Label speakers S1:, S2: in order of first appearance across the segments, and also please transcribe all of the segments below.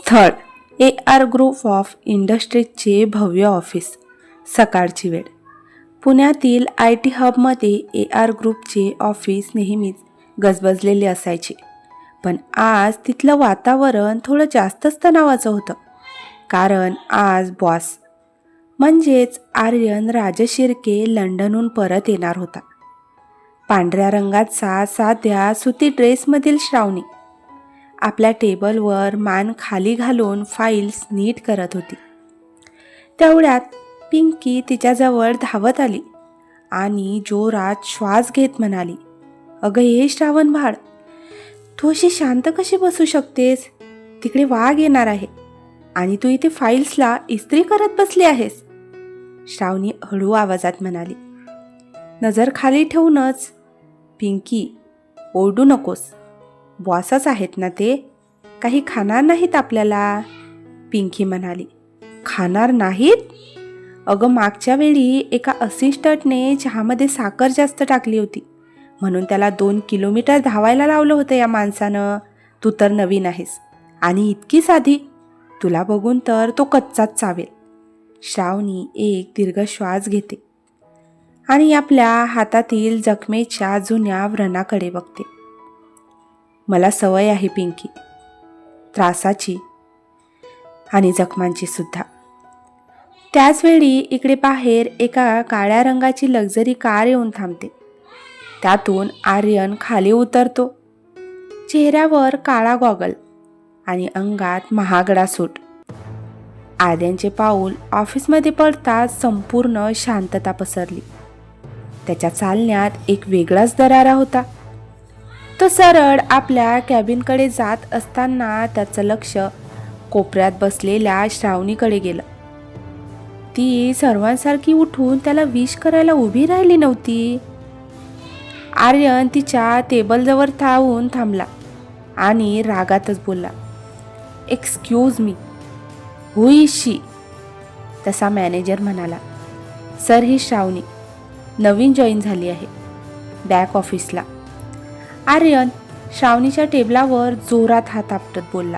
S1: स्थळ AR group of इंडस्ट्रीजचे भव्य office. सकाळची वेळ. पुण्यातील IT हबमध्ये AR ग्रुपचे ऑफिस नेहमीच गजबजलेले असायचे. पण आज तिथलं वातावरण थोडं जास्तच तणावाचं होतं. कारण आज बॉस म्हणजेच आर्यन राजशिर्के लंडनहून परत येणार होता. पांढऱ्या रंगाचा साध्या सुती ड्रेसमधील श्रावणी आपल्या टेबलवर मान खाली घालून फाईल्स नीट करत होती. तेवढ्यात पिंकी तिच्याजवळ धावत आली आणि जोरात श्वास घेत म्हणाली, "अगं ये श्रावण बाळ, तू अशी शांत कशी बसू शकतेस? तिकडे वाघ येणार आहे आणि तू इथे फाईल्सला इस्त्री करत बसली आहेस." श्रावणी हळू आवाजात म्हणाली. नजर खाली ठेवूनच, "पिंकी, ओरडू नकोस. बॉसच आहेत ना ते, काही खाणार नाहीत आपल्याला." पिंकी म्हणाली. "खाणार नाहीत? अगं मागच्या वेळी एका असिस्टंटने चहामध्ये साखर जास्त टाकली होती म्हणून त्याला 2 किलोमीटर धावायला लावलं होतं या माणसानं. तू तर नवीन आहेस आणि इतकी साधी, तुला बघून तर तो कच्चाच चावेल." श्रावणी एक दीर्घ श्वास घेते आणि आपल्या हातातील जखमेच्या जुन्या व्रणाकडे बघते. "मला सवय आहे पिंकी, त्रासाची आणि जखमांची सुद्धा." त्याचवेळी इकडे बाहेर एका काळ्या रंगाची लक्झरी कार येऊन थांबते. त्यातून आर्यन खाली उतरतो. चेहऱ्यावर काळा गॉगल आणि अंगात महागडा सूट. आर्यनचे पाऊल ऑफिसमध्ये पडताच संपूर्ण शांतता पसरली. त्याच्या चालण्यात एक वेगळाच दरारा होता. तो सरळ आपल्या कॅबिनकडे जात असताना त्याचं लक्ष कोपऱ्यात बसलेल्या श्रावणीकडे गेलं. ती सर्वांसारखी उठून त्याला विश करायला उभी राहिली नव्हती. आर्यन तिच्या टेबलजवळ धावून थांबला आणि रागातच बोलला, "एक्सक्यूज मी, हू इज शी?" तसा मॅनेजर म्हणाला, "सर, ही श्रावणी नवीन जॉईन झाली आहे बॅक ऑफिसला." आर्यन श्रावणीच्या टेबलावर जोरात हात आपटत बोलला,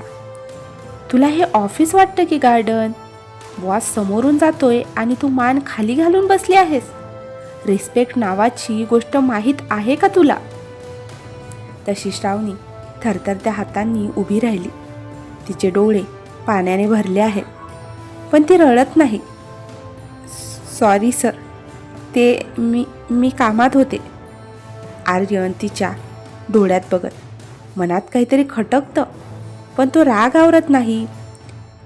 S1: "तुला हे ऑफिस वाटतं की गार्डन? बॉस समोरून जातोय आणि तू मान खाली घालून बसली आहेस. रिस्पेक्ट नावाची गोष्ट माहीत आहे का तुला?" तशी श्रावणी थरथरत्या हातांनी उभी राहिली. तिचे डोळे पाण्याने भरले आहेत पण ती रडत नाही. "सॉरी सर, ते मी कामात होते." आर्यन तिच्या डोळ्यात बघत, मनात काहीतरी खटकतं पण तो राग आवरत नाही.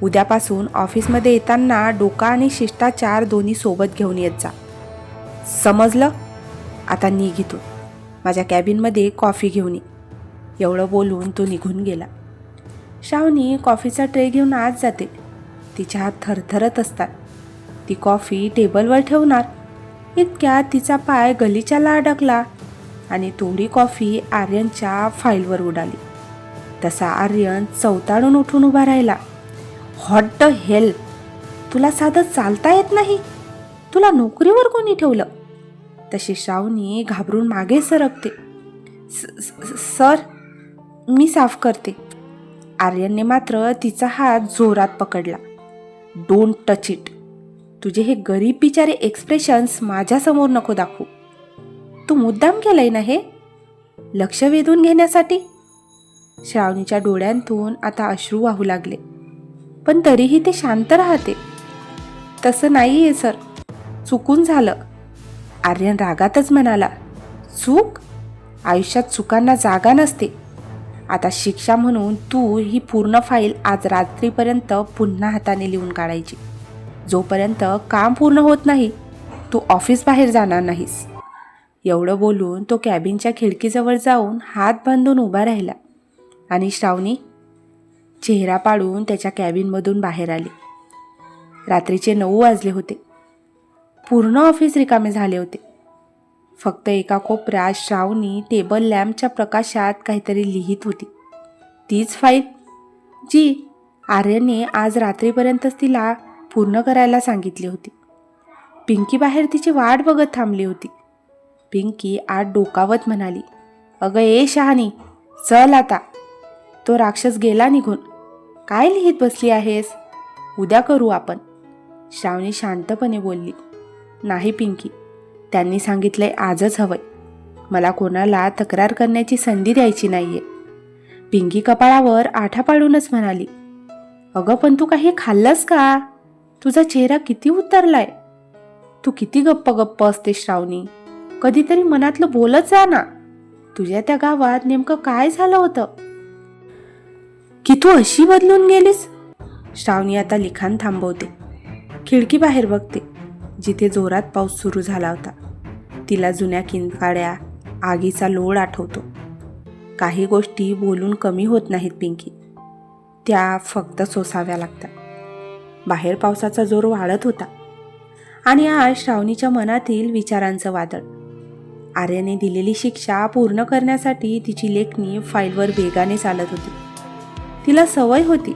S1: "उद्यापासून ऑफिसमध्ये येताना डोका आणि शिष्टाचार दोन्ही सोबत घेऊन येत जा. समजलं? आता निघ इथून. माझ्या कॅबिनमध्ये कॉफी घेऊन ये." एवढं बोलून तो निघून गेला. श्रावणी कॉफीचा ट्रे घेऊन आत जाते. तिचे हात थरथरत असतात. ती कॉफी टेबलवर ठेवणार इतक्यात तिचा पाय गलीच्याला अडकला आणि थोडी कॉफी आर्यनच्या फाईलवर उडाली. तसा आर्यन चवताळून उठून उभा राहिला. "व्हॉट द हेल, तुला साधं चालता येत नाही? तुला नोकरीवर कोणी ठेवलं?" तशी श्रावणी घाबरून मागे सरकते. "सर, मी साफ करते." आर्यनने मात्र तिचा हात जोरात पकडला. "Don't touch it. तुझे हे गरीब बिचारे एक्सप्रेशन्स माझ्यासमोर नको दाखवू. तू मुद्दाम केलंय ना हे, लक्ष वेधून घेण्यासाठी?" श्रावणीच्या डोळ्यांतून आता अश्रू वाहू लागले पण तरीही ते शांत राहते. "तसं नाहीये सर, चुकून झालं." आर्यन रागातच म्हणाला. "चूक? आयुष्यात चुकांना जागा नसते. आता शिक्षा म्हणून तू ही पूर्ण फाईल आज रात्रीपर्यंत पुन्हा हाताने लिहून काढायची. जोपर्यंत काम पूर्ण होत नाही तू ऑफिस बाहेर जाणार नाहीस." एवढं बोलून तो कॅबिनच्या खिडकीजवळ जाऊन हात बांधून उभा राहिला आणि श्रावणी चेहरा पाडून त्याच्या कॅबिनमधून बाहेर आली. रात्रीचे 9 वाजले होते. पूर्ण ऑफिस रिकामे झाले होते. फक्त एका कोपऱ्यात श्रावणी टेबल लॅम्पच्या प्रकाशात काहीतरी लिहित होती. तीच फाईल जी आर्यनने आज रात्रीपर्यंतच तिला पूर्ण करायला सांगितली होती. पिंकी बाहेर तिची वाट बघत थांबली होती. पिंकी आत डोकावत म्हणाली, "अगं ए शहाणी, चल आता." तो राक्षस गेला निघून. काय लिहित बसली आहेस? उद्या करू आपण, श्रावणी शांतपणे बोलली. नाही पिंकी, त्यांनी सांगितलंय आजच हवंय. मला कोणाला तक्रार करण्याची संधी द्यायची नाहीये. पिंकी कपाळावर आठा पाडूनच म्हणाली. अगं पण तू काही खाल्लंस का? तुझा चेहरा किती उतरलाय. तू किती गप्प गप्प असते श्रावणी. कधीतरी मनातलं बोलत जा ना. तुझ्या त्या गावात नेमकं काय झालं होतं की तू अशी बदलून गेलीस? श्रावणी आता लिखाण थांबवते. खिडकी बाहेर बघते, जिथे जोरात पाऊस सुरू झाला होता. तिला जुन्या किंकाड्या, आगीचा लोळ आठवतो. काही गोष्टी बोलून कमी होत नाहीत पिंकी, त्या फक्त सोसाव्या लागतात. बाहेर पावसाचा जोर वाढत होता आणि आज श्रावणीच्या मनातील विचारांचं वादळ. आर्याने दिलेली शिक्षा पूर्ण करण्यासाठी तिची लेखणी फाईलवर वेगाने चालत होती. तिला सवय होती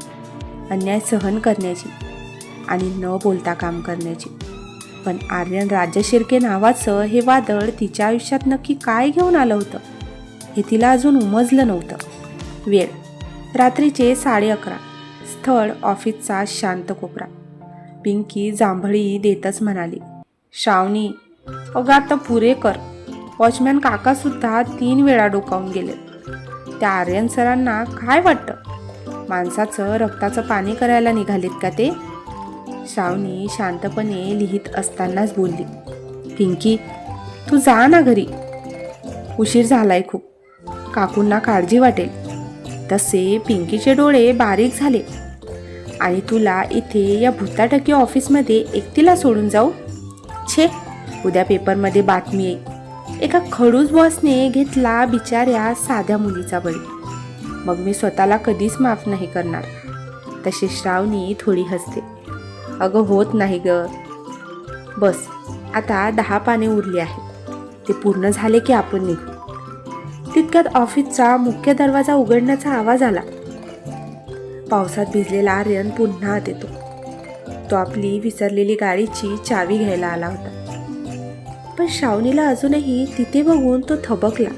S1: अन्याय सहन करण्याची आणि न बोलता काम करण्याची. पण आर्यन राजशिर्के नावाचं हे वादळ तिच्या आयुष्यात नक्की काय घेऊन आलं होतं हे तिला अजून उमजलं नव्हतं. वेळ रात्रीचे 11:30. स्थळ ऑफिसचा शांत कोपरा. पिंकी जांभळी देतच म्हणाली. श्रावणी, अगं आता पुरे कर. वॉचमॅन काकासुद्धा 3 वेळा डोकावून गेले. त्या आर्यन सरांना काय वाटतं? माणसाचं रक्ताचं पाणी करायला निघालेत का ते? श्रावणी शांतपणे लिहित असतानाच बोलली. पिंकी, तू जा ना घरी. उशीर झालाय खूप. काकूंना काळजी वाटेल. तसे पिंकीचे डोळे बारीक झाले. आणि तुला इथे या भुताटकी ऑफिसमध्ये एकटीला सोडून जाऊ? छे, उद्या पेपरमध्ये बातमी येईल. एका खडूस बॉसने घेतला बिचाऱ्या साध्या मुलीचा बळी. मग मी स्वतःला कधीच माफ नाही करणार. तशी श्रावणी थोडी हसते. अगं होत नाही ग. बस, आता 10 पाने उरली आहेत. ते पूर्ण झाले की आपण निघू. तितक्यात ऑफिसचा मुख्य दरवाजा उघडण्याचा आवाज आला. पावसात भिजलेला आर्यन पुन्हा आत येतो. तो आपली विसरलेली गाडीची चावी घ्यायला आला होता. पण श्रावणीला अजूनही तिथे बघून तो थबकला.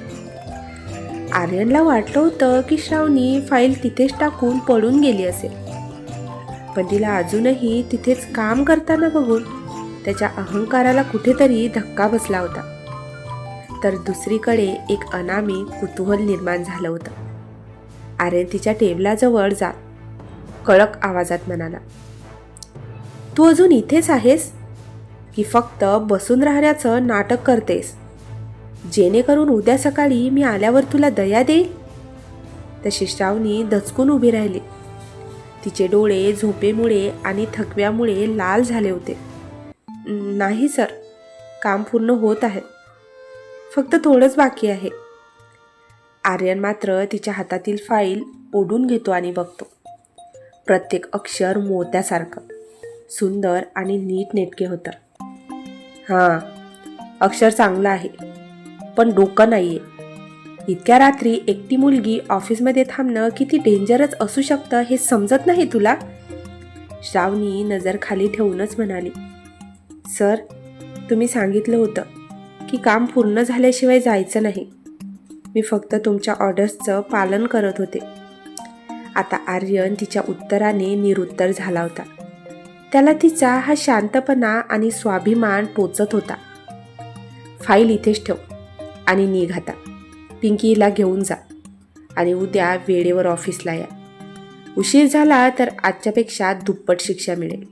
S1: आर्यनला वाटलं होतं की श्रावणी फाईल तिथेच टाकून पळून गेली असेल. पण तिला अजूनही तिथेच काम करताना बघून त्याच्या अहंकाराला कुठेतरी धक्का बसला होता. तर दुसरीकडे एक अनामी कुतूहल निर्माण झालं होतं. आर्यन तिच्या टेबलाजवळ जात कडक आवाजात म्हणाला. तू अजून इथेच आहेस की फक्त बसून राहण्याचं नाटक करतेस, जेणेकरून उद्या सकाळी मी आल्यावर तुला दया देईल? तशी श्रावणी दचकून उभी राहिली. तिचे डोळे झोपेमुळे आणि थकव्यामुळे लाल झाले होते. नाही सर, काम पूर्ण होत आहे. फक्त थोडंच बाकी आहे. आर्यन मात्र तिच्या हातातील फाईल ओढून घेतो आणि बघतो. प्रत्येक अक्षर मोत्यासारखं सुंदर आणि नीटनेटके होतं. हां, अक्षर चांगलं आहे, पण डोकं नाहीये. इतक्या रात्री एकटी मुलगी ऑफिसमध्ये थांबणं किती डेंजरस असू शकतं हे समजत नाही तुला? श्रावणी नजर खाली ठेवूनच म्हणाली. सर, तुम्ही सांगितलं होतं की काम पूर्ण झाल्याशिवाय जायचं नाही. मी फक्त तुमच्या ऑर्डर्सचं पालन करत होते. आता आर्यन तिच्या उत्तराने निरुत्तर झाला होता. त्याला तिचा हा शांतपणा आणि स्वाभिमान टोचत होता. फाईल इथेच ठेव आणि निघ आता. पिंकीला घेऊन जा आणि उद्या वेळेवर ऑफिसला या. उशीर झाला तर आजच्यापेक्षा दुप्पट शिक्षा मिळेल.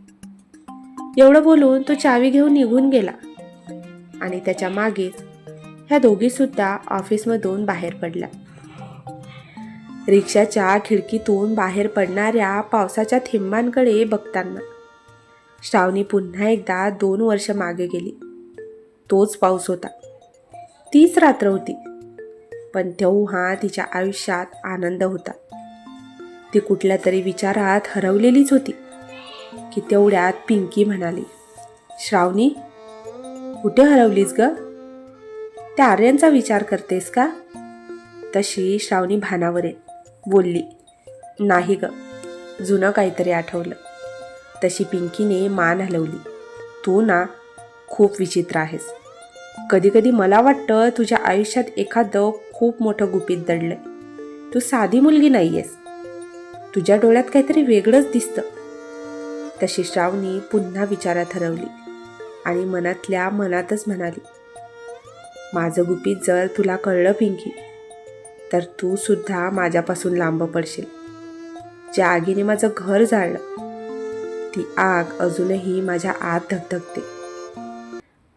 S1: एवढं बोलून तो चावी घेऊन निघून गेला आणि त्याच्या मागेच ह्या दोघीसुद्धा ऑफिसमधून बाहेर पडल्या. रिक्षाच्या खिडकीतून बाहेर पडणाऱ्या पावसाच्या थेंबांकडे बघताना श्रावणी पुन्हा एकदा 2 वर्ष मागे गेली. तोच पाऊस होता, तीच रात्र होती, पण तेव्हा तिच्या आयुष्यात आनंद होता. ती कुठल्या तरी विचारात हरवलेलीच होती की तेवढ्यात पिंकी म्हणाली. श्रावणी, कुठे हरवलीस ग? त्या आर्यनचा विचार करतेस का? तशी श्रावणी भानावर बोलली. नाही ग, जुनं काहीतरी आठवलं. तशी पिंकीने मान हलवली. तू ना खूप विचित्र आहेस. कधी कधी मला वाटतं तुझ्या आयुष्यात एखादं खूप मोठं गुपित दडलंय. तू साधी मुलगी नाहीयेस. तुझ्या डोळ्यात काहीतरी वेगळंच दिसतं. तशी श्रावणी पुन्हा विचारात हरवली आणि मनातल्या मनातच म्हणाली, माझं गुपित जर तुला कळलं पिंकी, तर तू सुद्धा माझ्यापासून लांब पडशील. ज्या आगीने माझं घर जाळलं ती आग अजूनही माझ्या आत धगधगते.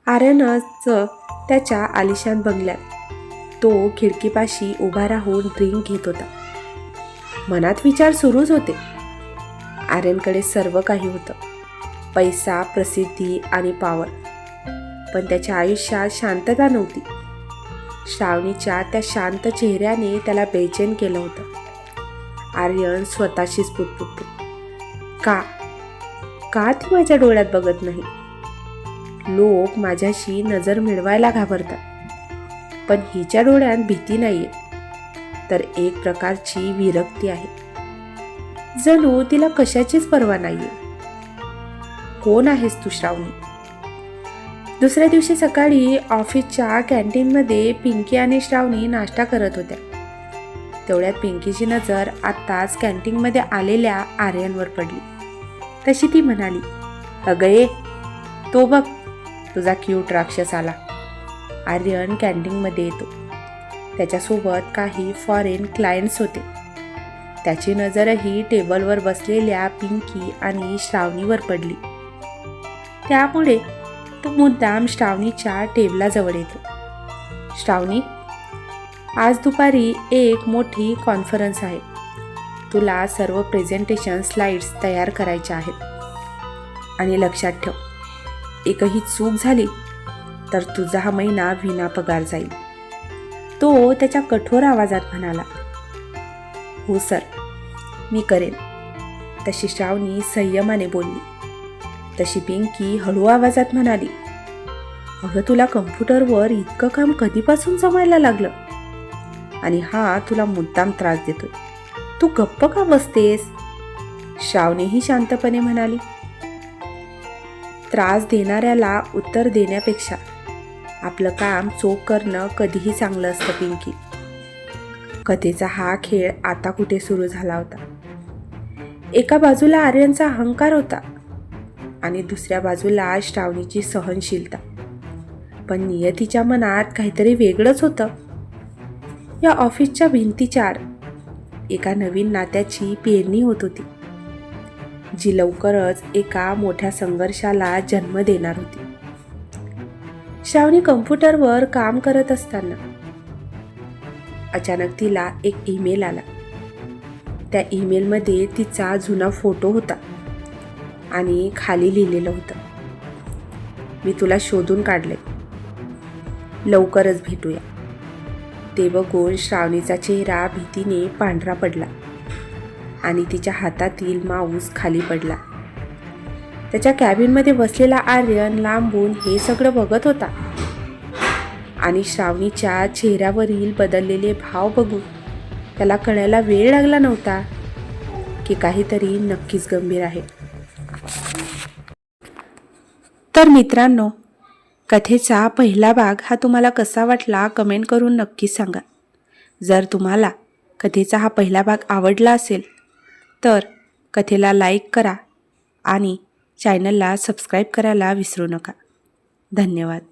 S1: आर्यनचं त्याच्या आलिशान बंगल्यात तो खिडकीपाशी उभा राहून ड्रिंक घेत होता. मनात विचार सुरूच होते. आर्यनकडे सर्व काही होतं, पैसा, प्रसिद्धी आणि पॉवर, पण त्याच्या आयुष्यात शांतता नव्हती. श्रावणीच्या त्या शांत चेहऱ्याने त्याला बेचैन केलं होतं. आर्यन स्वतःशीच पुटपुटतो, का ती माझ्या डोळ्यात बघत नाही? लोक माझ्याशी नजर मिळवायला घाबरतात, पण हिच्या डोळ्यात भीती नाहीये, तर एक प्रकारची विरक्ती आहे. जणू तिला कशाचीच पर्वा नाहीये. कोण आहेस तू श्रावणी? दुसऱ्या दिवशी सकाळी ऑफिसच्या कॅन्टीनमध्ये पिंकी आणि श्रावणी नाश्ता करत होत्या. तेवढ्यात पिंकीची नजर आत्ताच कॅन्टीनमध्ये आलेल्या आर्यनवर पडली. तशी ती म्हणाली, अगं ये, तो बघ तुझा क्यूट राक्षस आला. आर्यन कॅन्टीनमध्ये येतो. त्याच्यासोबत काही फॉरेन क्लायंट्स होते. त्याची नजरही टेबलवर बसलेल्या पिंकी आणि श्रावणीवर पडली. त्यामुळे तो मुद्दाम श्रावणीच्या टेबलाजवळ येतो. श्रावणी, आज दुपारी एक मोठी कॉन्फरन्स आहे. तुला सर्व प्रेझेंटेशन स्लाइड्स तयार करायच्या आहेत. आणि लक्षात ठेव, एकही चूक झाली तर तुझा हा महिना विना पगार जाईल. तो त्याच्या कठोर आवाजात म्हणाला. हो सर, मी करेन, तशी श्रावणी संयमाने बोलली. तशी पिंकी हळू आवाजात म्हणाली, अगं तुला कम्प्युटरवर इतकं काम कधीपासून जमायला लागलं? आणि हा तुला मुद्दाम त्रास देतोय. तू गप्प का बसतेस? श्रावणीही शांतपणे म्हणाली, त्रास देणाऱ्याला उत्तर देण्यापेक्षा आपलं काम चोख करणं कधीही चांगलं असतं पिंकी. कथेचा हा खेळ आता कुठे सुरू झाला होता. एका बाजूला आर्यनचा अहंकार होता आणि दुसऱ्या बाजूला श्रावणीची सहनशीलता. पण नियतीच्या मनात काहीतरी वेगळंच होतं. या ऑफिसच्या भिंतीच्या आड एका नवीन नात्याची पेरणी होत होती, जी लवकरच एका मोठ्या संघर्षाला जन्म देणार होती. श्रावणी कम्प्युटरवर काम करत असताना अचानक तिला एक ईमेल आला. त्या ईमेलमध्ये तिचा जुना फोटो होता आणि खाली लिहिलेलं होतं, मी तुला शोधून काढले, लवकरच भेटूया. ते बघून श्रावणीचा चेहरा भीतीने पांढरा पडला आणि तिच्या हातातील माऊस खाली पडला. त्याच्या कॅबिनमध्ये बसलेला आर्यन लांबून हे सगळं बघत होता आणि श्रावणीच्या चेहऱ्यावरील बदललेले भाव बघून त्याला कळायला वेळ लागला नव्हता की काहीतरी नक्कीच गंभीर आहे. तर मित्रांनो, कथेचा पहिला भाग हा तुम्हाला कसा वाटला कमेंट करून नक्कीच सांगा. जर तुम्हाला कथेचा हा पहिला भाग आवडला असेल तर कथेला लाईक करा आणि चॅनलला सबस्क्राईब करायला विसरू नका. धन्यवाद.